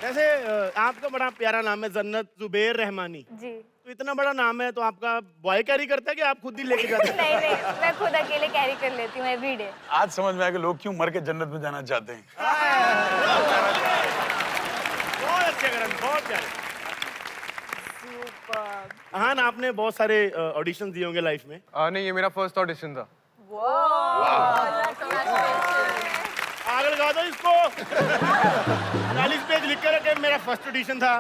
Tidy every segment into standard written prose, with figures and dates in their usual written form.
वैसे आपका बड़ा प्यारा नाम है जन्नत जुबैर रहमानी जी। तो इतना बड़ा नाम है तो आपका बॉय कैरी करता है कि आप खुद ही लेके जाते हैं? नहीं नहीं, मैं खुद अकेले कैरी कर लेती हूँ एवरीडे। आज समझ में आया कि लोग क्यों मर के जन्नत में जाना चाहते हैं। बहुत अच्छे करण, बहुत प्यारे। हाँ ना, आपने बहुत सारे ऑडिशन दिए होंगे लाइफ में। नहीं, ये मेरा फर्स्ट ऑडिशन था। आगे लगा दो इसको। 40 पेज लिख कर रखे, मेरा फर्स्ट ऑडिशन था।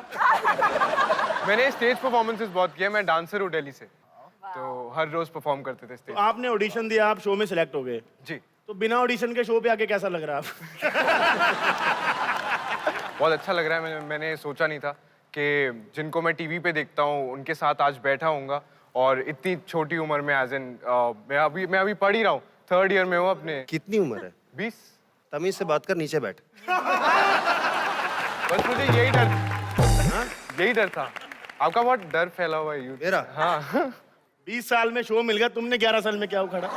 मैंने स्टेज परफॉर्मेंसेस बहुत किए। मैं डांसर हूँ दिल्ली से, तो हर रोज परफॉर्म करते थे तो स्टेज। आपने ऑडिशन दिया, आप शो में सिलेक्ट हो गए। जी, तो बिना ऑडिशन के शो पे आके कैसा लग रहा है आप? बहुत अच्छा लग रहा है। मैंने सोचा नहीं था कि जिनको मैं टीवी पे देखता हूँ उनके साथ आज बैठा हूँगा, और इतनी छोटी उम्र में एज एन मैं अभी पढ़ ही रहा हूँ, 3rd ईयर में हूँ अपने। कितनी उम्र है? 20। तमीज से बात कर, नीचे बैठ। बस मुझे यही डर था। आपका बहुत डर फैला हुआ है। मेरा? हाँ। 20 साल में शो मिल गया, तुमने 11 साल में क्या उखाड़ा?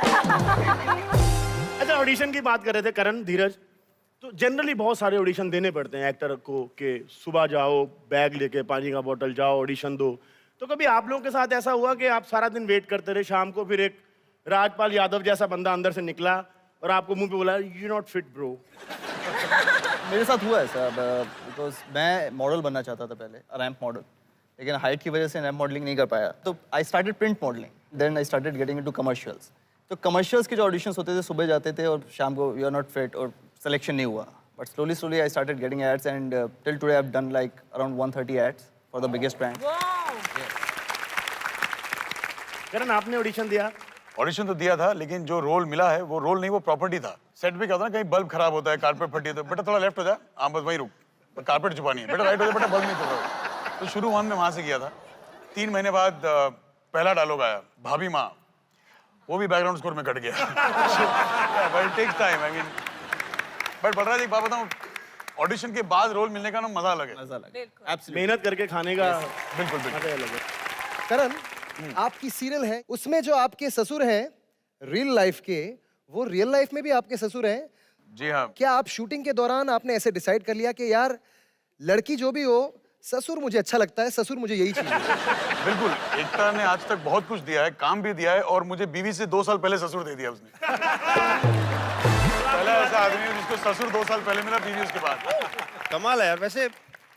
अच्छा, ऑडिशन की बात कर रहे थे करण, धीरज, तो जनरली बहुत सारे ऑडिशन देने पड़ते हैं एक्टर को कि सुबह जाओ, बैग लेके, पानी का बोतल, जाओ ऑडिशन दो। तो कभी आप लोगों के साथ ऐसा हुआ कि आप सारा दिन वेट करते रहे, शाम को फिर एक राजपाल यादव जैसा बंदा अंदर से निकला और आपको मुंह पे बोला यू नॉट फिट ब्रो? मेरे साथ हुआ है सर, बिकॉज मैं मॉडल बनना चाहता था पहले, रैंप मॉडल, लेकिन हाइट की वजह से रैंप मॉडलिंग नहीं कर पाया। तो I started print modelling, then I started getting into commercials. तो कमर्शियल्स के जो ऑडिशंस होते थे, सुबह जाते थे और शाम को यू आर नॉट फिट और सिलेक्शन नहीं हुआ। But slowly I started getting ads and till today I have done like around 130 ads for the biggest brand. Karan, आपने ऑडिशन दिया? ऑडिशन तो दिया था, लेकिन जो रोल मिला है वो रोल नहीं, वो प्रॉपर्टी था। सेट पे क्या होता है ना, कहीं बल्ब खराब होता है, कारपेट फटी है, तो बेटा थोड़ा लेफ्ट हो जा, आप बस वहीं रुक, कारपेट छुपानी है, बेटा राइट हो जा, बेटा बल्ब नहीं छुपा। तो शुरू में वहां से किया था। 3 महीने बाद पहला डायलॉग आया, भाभी माँ, वो भी बैकग्राउंड स्कोर में कट गया। But it takes time, I mean. But Balraj, एक बात बताऊं, ऑडिशन के बाद रोल मिलने का ना मजा अलग है। मेहनत करके खाने का बिल्कुल मजा अलग है। करण, आपकी सीरियल है, उसमें जो आपके ससुर हैं रियल लाइफ के, वो रियल लाइफ में भी आपके ससुर हैं? जी हाँ। क्या आप शूटिंग के दौरान आपने ऐसे डिसाइड कर लिया कि यार लड़की जो भी हो, ससुर मुझे अच्छा लगता है, ससुर मुझे यही चाहिए? बिल्कुल, एकता ने आज तक बहुत कुछ दिया है, काम भी दिया है, और मुझे बीवी से 2 साल पहले ससुर दे दिया उसने। पहला ऐसा आदमी है जिसको ससुर 2 साल पहले मिला, बीवी उसके बाद। कमाल है यार। वैसे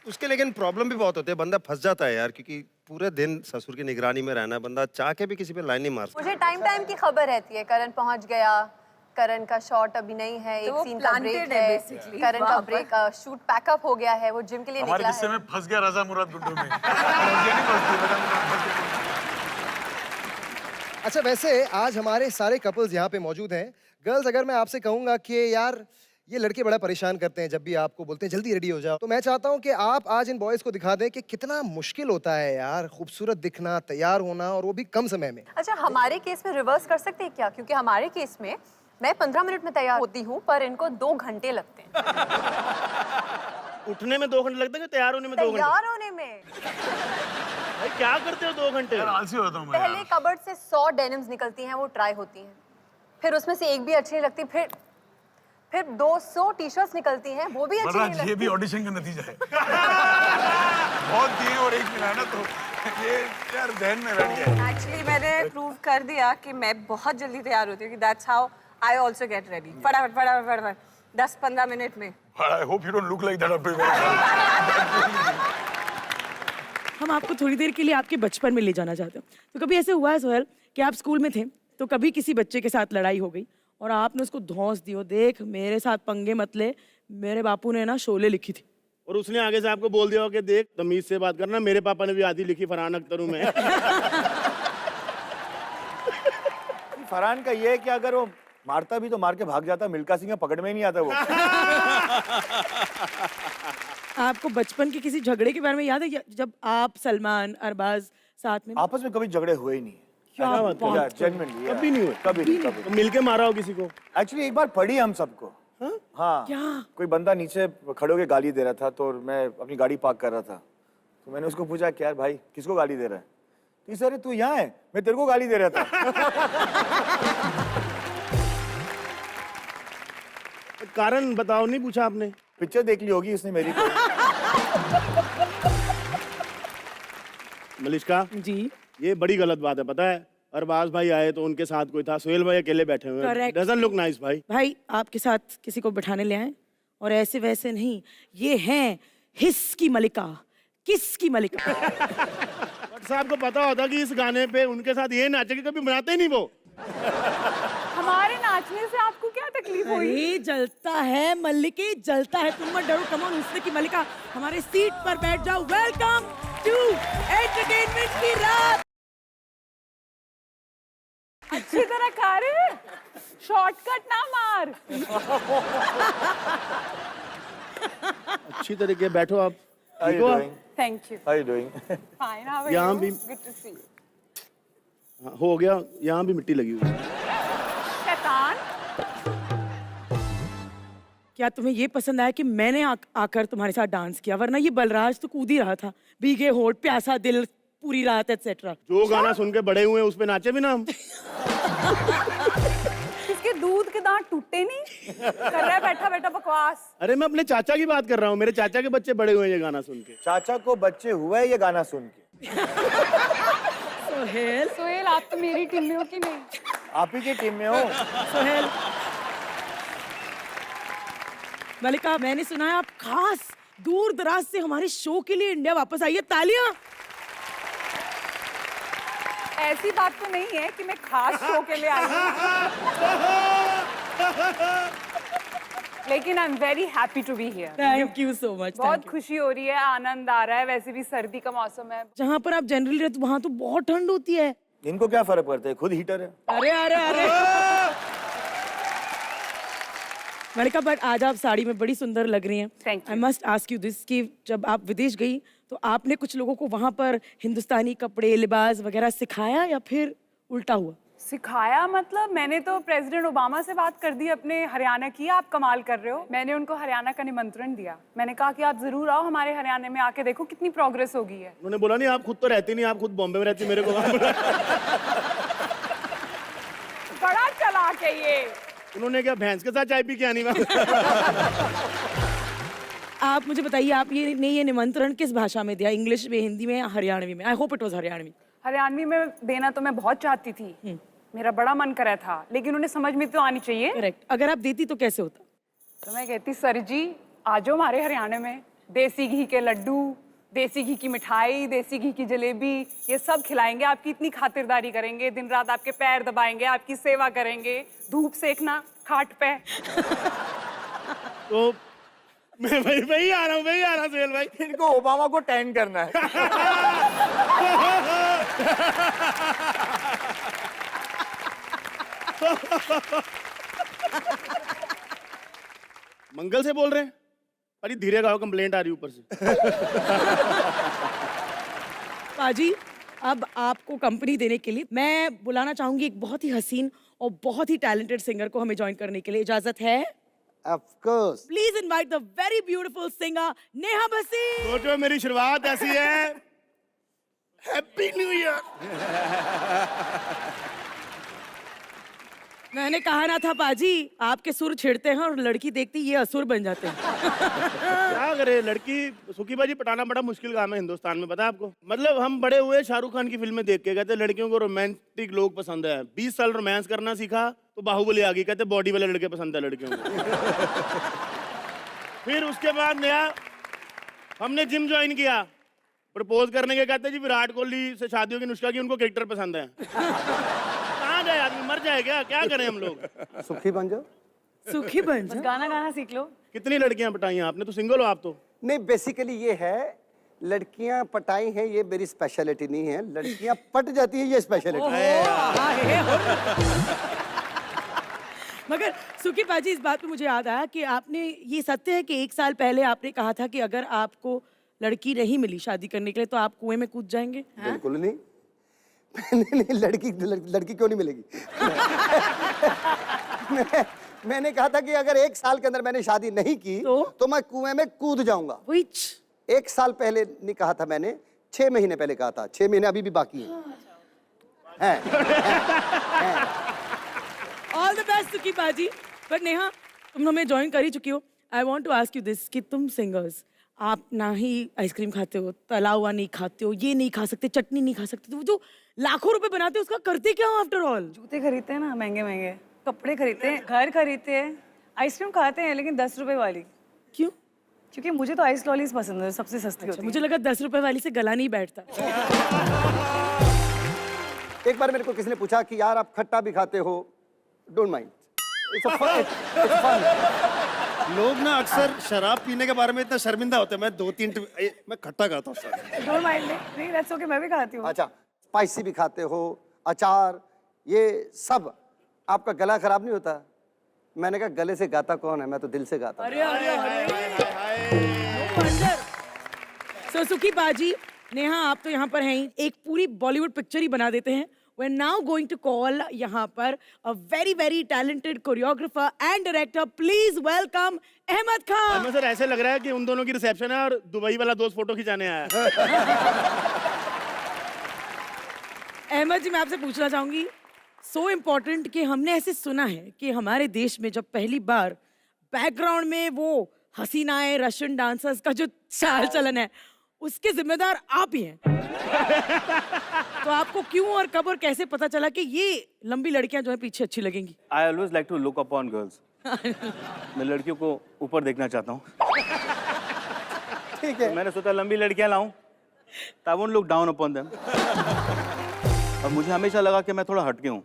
उसके लेकिन प्रॉब्लम भी बहुत होते हैं, बंदा फंस जाता है यार, क्योंकि पूरे दिन ससुर की निगरानी में रहना, बंदा चाह के भी किसी पे लाइन नहीं मार सकता। मुझे टाइम की खबर रहती है, करण पहुंच गया, करण का शॉट अभी नहीं है, एक सीन का ब्रेक है, करण का ब्रेक, शूट पैकअप हो गया है, वो जिम के लिए हमारे निकला किस्से है। में फंस गया रजा मुराद गुड्डू में। अच्छा, वैसे आज हमारे सारे कपल्स यहाँ पे मौजूद हैं। गर्ल्स, अगर मैं आपसे कहूंगा कि यार ये लड़के बड़ा परेशान करते हैं, जब भी आपको बोलते हैं जल्दी रेडी हो जाओ, तो मैं चाहता हूँ कि आप आज इन बॉयज को दिखा दें कि कितना मुश्किल होता है यार खूबसूरत दिखना, तैयार होना, और वो भी कम समय में। अच्छा, हमारे केस में रिवर्स कर सकते हैं क्या? क्योंकि हमारे केस में मैं 15 मिनट में तैयार होती हूँ, पर इनको 2 घंटे लगते हैं। उठने में 2 घंटे लगते हैं, तैयार होने में 2 घंटे? तैयार होने में भाई क्या करते हो 2 घंटे? आलसी होता हूँ मैं। पहले कबर्ड से 100 डेनिम्स निकलती हैं, वो ट्राई होती हैं, फिर उसमें से एक भी अच्छी नहीं लगती, फिर 200 टी-शर्ट्स निकलती हैं, वो भी अच्छी नहीं लगती। ये भी ऑडिशन का नतीजा है। बहुत दिए और एक मिला ना, तो ये यार जहन में बैठ गया। एक्चुअली मैंने प्रूव कर दिया कि मैं बहुत जल्दी तैयार होती हूँ, that's how I also get ready. फटाफट 10-15 मिनट में। I hope you don't look like that up to. हम आपको थोड़ी देर के लिए आपके बचपन में ले जाना चाहते हैं। तो कभी ऐसे हुआ है सोहेल कि आप स्कूल में थे, तो कभी किसी बच्चे के साथ लड़ाई हो गई और आपने उसको धौंस दी हो, देख मेरे साथ पंगे मत ले, मेरे बापू ने ना शोले लिखी थी, और उसने आगे से आपको बोल दिया हो कि देख तमीज से बात करना, मेरे पापा ने भी आधी लिखी, फरहान अख्तर हूं मैं? फरहान का ये है कि अगर वो मारता भी तो मार के भाग जाता, मिल्खा सिंह पकड़ में ही नहीं आता वो। आपको बचपन के किसी झगड़े के बारे में याद है जब आप, सलमान, अरबाज साथ में? आपस में कभी झगड़े हुए ही नहीं। क्या बात कर रहे हो? जेन्युइनली कभी नहीं हुए? कभी नहीं। तो मिलके मारा हो किसी को? एक्चुअली एक बार पड़ी हम सबको। हाँ, क्या? कोई बंदा नीचे खड़े होकर गाली दे रहा था, तो मैं अपनी गाड़ी पार्क कर रहा था, तो मैंने उसको पूछा कि यार भाई किसको गाली दे रहा है? तो सर तू यहाँ है, मैं तेरे को गाली दे रहा था। कारण बताओ, नहीं पूछा आपने? पिक्चर देख ली होगी उसने मेरी। मलिश्का जी ये बड़ी गलत बात है पता है। अरबाज भाई आए तो उनके साथ कोई था, सोहेल भाई अकेले बैठे हुए हैं। Correct. डजंट लुक नाइस भाई। भाई आपके साथ किसी को बिठाने ले आए और ऐसे वैसे नहीं, ये हैं हिस की मलिका, किस की मलिका। बट साहब को पता होता कि इस गाने पे उनके साथ ये नाचेंगे, कभी बनाते ही नहीं वो। हमारे नाचने से आपको क्या तकलीफ हुई? अरे जलता है मल्लिके, जलता है, तुम मत डरो। कम ऑन हुस्न की मलिका, हमारे सीट पर बैठ जाओ। वेलकम टू एंटरटेनमेंट की रात। अच्छी तरह खा रहे हैं, शॉर्टकट ना मार। अच्छी तरीके बैठो आप। How ठीक you हो? doing? Thank you. How you doing? Fine, how are यहाँ यू? भी- गुड टू सी यू। हाँ, हो गया, यहाँ भी मिट्टी लगी हुई है। शैतान। क्या तुम्हें ये पसंद आया कि मैंने आकर तुम्हारे साथ डांस किया? वरना ये बलराज तो कूद ही रहा था, भीगे होठ, प्यासा दिल, पूरी रात एटसेट्रा। जो गाना सुन के बड़े हुए हैं उस पे नाचे भी ना हम। इसके दूध के दांत टूटे नहीं? कर रहा है बैठा बैठा बकवास। अरे मैं अपने चाचा की बात कर रहा हूँ, मेरे चाचा के बच्चे बड़े हुए हैं ये गाना सुन के। चाचा को बच्चे हुए हैं ये गाना सुन के। सोहेल, सोहेल, आप तो मेरी टीम में हो कि नहीं? आप ही की टीम में हो। सोहेल, मलिका मैंने सुना है आप खास दूर दराज से हमारे शो के लिए इंडिया वापस आई है। तालियां। ऐसी बात तो नहीं है कि मैं खास शो के लिए आई हूँ, लेकिन I am very happy to be here. Thank you so much. बहुत खुशी हो रही है, आनंद आ रहा है। वैसे भी सर्दी का मौसम है। जहाँ पर आप जनरली रहते वहाँ तो बहुत ठंड होती है। इनको क्या फर्क पड़ता है, खुद हीटर है। अरे अरे अरे मलिका, बट आज आप साड़ी में बड़ी सुंदर लग रही हैं। Thank you. I must ask you this कि जब आप विदेश गई तो आपने कुछ लोगों को वहाँ पर हिंदुस्तानी कपड़े, लिबास वगैरह सिखाया या फिर उल्टा हुआ? सिखाया मतलब मैंने तो प्रेसिडेंट ओबामा से बात कर दी अपने हरियाणा की। आप कमाल कर रहे हो। मैंने उनको हरियाणा का निमंत्रण दिया। मैंने कहा कि आप जरूर आओ हमारे हरियाणा में, आके देखो कितनी प्रोग्रेस हो गई है। उन्होंने बोला नहीं आप खुद तो रहती नहीं, आप खुद बॉम्बे में रहती, मेरे को वहाँ बुलाया। बड़ा चालाक है ये। उन्होंने क्या भैंस के साथ चाय पी के आनी वहाँ? आप मुझे बताइए, आप ये निमंत्रण किस भाषा में दिया? इंग्लिश में, हिंदी में या हरियाणवी में? I hope it was Haryanvi. Haryanvi में देना तो मैं बहुत चाहती थी, मेरा बड़ा मन करा था, लेकिन उन्हें समझ में तो आनी चाहिए। करेक्ट। अगर आप देती तो कैसे होता? तो मैं कहती, सर जी आ जाओ हमारे हरियाणा में, देसी घी के लड्डू, देसी घी की मिठाई, देसी घी की जलेबी, ये सब खिलाएंगे, आपकी इतनी खातिरदारी करेंगे, दिन रात आपके पैर दबाएंगे, आपकी सेवा करेंगे, धूप सेकना खाट पे। तो मैं वही आ रहा हूँ, वही आ रहा हूँ सोहेल भाई। इनको ओबामा को टैन करना है। मंगल से बोल रहे हैं? अरे धीरे गाओ, कंप्लेंट आ रही ऊपर से। पाजी, अब आपको कंपनी देने के लिए मैं बुलाना चाहूंगी एक बहुत ही हसीन और बहुत ही टैलेंटेड सिंगर को हमें ज्वाइन करने के लिए। इजाजत है? Of course. Please invite the very beautiful singer Neha Bhasin. सोचो मेरी शुरुआत ऐसी है। Happy new year. मैंने कहा ना था पाजी, आपके सुर छिड़ते हैं और लड़की देखती ये असुर बन जाते हैं। क्या करे, लड़की सुखी बाजी पटाना बड़ा मुश्किल काम है हिंदुस्तान में, पता है आपको? मतलब हम बड़े हुए शाहरुख खान की फिल्में देख के, कहते लड़कियों को रोमांटिक लोग पसंद है। 20 साल रोमांस करना सीखा तो बाहुबली आ गई, कहते बॉडी वाले लड़के पसंद है लड़कियों को। फिर उसके बाद नया हमने जिम ज्वाइन किया, प्रपोज करने के कहते जी विराट कोहली से शादियों की नुस्खा की, उनको क्रिकेटर पसंद है। कहाँ जाए आदमी, मर जाएगा, क्या करें हम लोग? सुखी बन जाओ। सुखी बन जा। गाना गाना सीख लो। कितनी लड़कियां पटाई हैं आपने? तो सिंगल हो आप तो। नहीं, बेसिकली ये है, लड़कियां पटाई हैं ये मेरी स्पेशलिटी नहीं है, लड़कियां पट जाती है ये स्पेशलिटी है। मगर सुखी पाजी, इस बात पे मुझे याद आया कि आपने, ये सत्य है कि 1 साल पहले आपने कहा था कि अगर आपको लड़की नहीं मिली शादी करने के लिए तो आप कुएं में कूद जाएंगे? बिल्कुल नहीं। नहीं, लड़की क्यों नहीं मिलेगी? मैंने कहा था कि अगर 1 साल के अंदर मैंने शादी नहीं की तो मैं कुएं में कूद जाऊंगा। 1 साल पहले नहीं कहा था मैंने, 6 महीने पहले कहा था। 6 महीने अभी भी बाकी हैं। ऑल द बेस्ट सुखी पाजी। पर नेहा, तुम हमें ज्वाइन कर ही चुकी हो। I want to ask you this कि तुम सिंगर्स आप ना ही आइसक्रीम खाते हो, तला हुआ नहीं खाते हो, ये नहीं खा सकते, चटनी नहीं खा सकते, तो वो जो लाखों रुपए बनाते हो उसका करते क्या हो आफ्टर ऑल? जूते खरीदते हैं ना महंगे महंगे, कपड़े खरीदते हैं, घर खरीदते हैं, आइसक्रीम खाते हैं लेकिन 10 रुपए वाली। क्यों? क्योंकि मुझे तो आइस लॉलीज पसंद है, सबसे सस्ती होती है। मुझे लगा 10 रुपए वाली से गला नहीं बैठता। एक बार मेरे को किसी ने पूछा कि यार आप खट्टा भी खाते हो, डोंट माइंड, इट्स फन। लोग ना अक्सर शराब पीने के बारे में इतना शर्मिंदा होते हैं। मैं 2-3 मैं खट्टा खाता हूँ सर। डोंट माइंड, नहीं दैट्स ओके, मैं भी खाती हूँ। अच्छा, स्पाइसी भी खाते हो, अचार, ये सब, आपका गला खराब नहीं होता? मैंने कहा गले से गाता कौन है, मैं तो दिल से गाता हूं। अरे अरे अरे सो सुखी बाजी, नेहा आप तो यहाँ पर हैं ही, एक पूरी बॉलीवुड पिक्चर ही बना देते हैं। We're now going to call यहाँ पर a very very talented choreographer and director. Please welcome Ahmad Khan. हमें सर ऐसे लग रहा है कि उन दोनों की रिसेप्शन है और दुबई वाला दोस्त फोटो खिंचाने आया है। अहमद जी, मैं आपसे पूछना चाहूंगी, सो इम्पोर्टेंट कि हमने ऐसे सुना है कि हमारे देश में जब पहली बार बैकग्राउंड में वो हसीनाएं रशियन डांसर्स का जो चाल चलन है उसके जिम्मेदार आप ही हैं। तो आपको क्यों और कब और कैसे पता चला कि ये लंबी लड़कियां जो है पीछे अच्छी लगेंगी? I always like to look upon girls. मैं लड़कियों को ऊपर देखना चाहता हूँ। ठीक है, तो मैंने सोचा लंबी लड़कियां लाऊं, I won't look down upon them. और मुझे हमेशा लगा कि मैं थोड़ा हटके हूँ।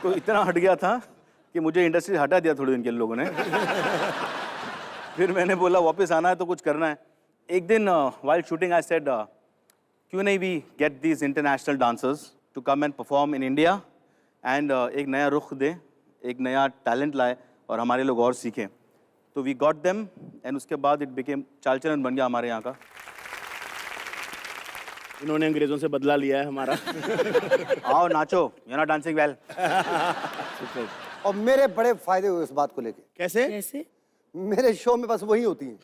तो इतना हट गया था कि मुझे इंडस्ट्री हटा दिया थोड़े दिन के लोगों ने। फिर मैंने बोला वापस आना है तो कुछ करना है। एक दिन वाइल शूटिंग आई सेड क्यों नहीं we get these international dancers to come and perform in India and एक नया रुख दे, एक नया टैलेंट लाए और हमारे लोग और सीखें। तो वी गॉट देम एंड उसके बाद इट बिकेम चाल चलन बन गया हमारे यहाँ का। इन्होंने अंग्रेजों से बदला लिया है हमारा। आओ नाचो, यू नॉट डांसिंग वेल। और मेरे बड़े फायदे हुए इस बात को लेके। कैसे? कैसे? मेरे शो में बस वही होती हैं।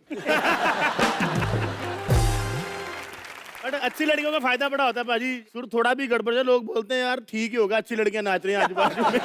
बट अच्छी लड़कियों का फायदा बड़ा होता है बाजी। सुर थोड़ा भी गड़बड़ है लोग बोलते हैं यार ठीक ही होगा, अच्छी लड़कियां नाच रही हैं आजू बाजू में।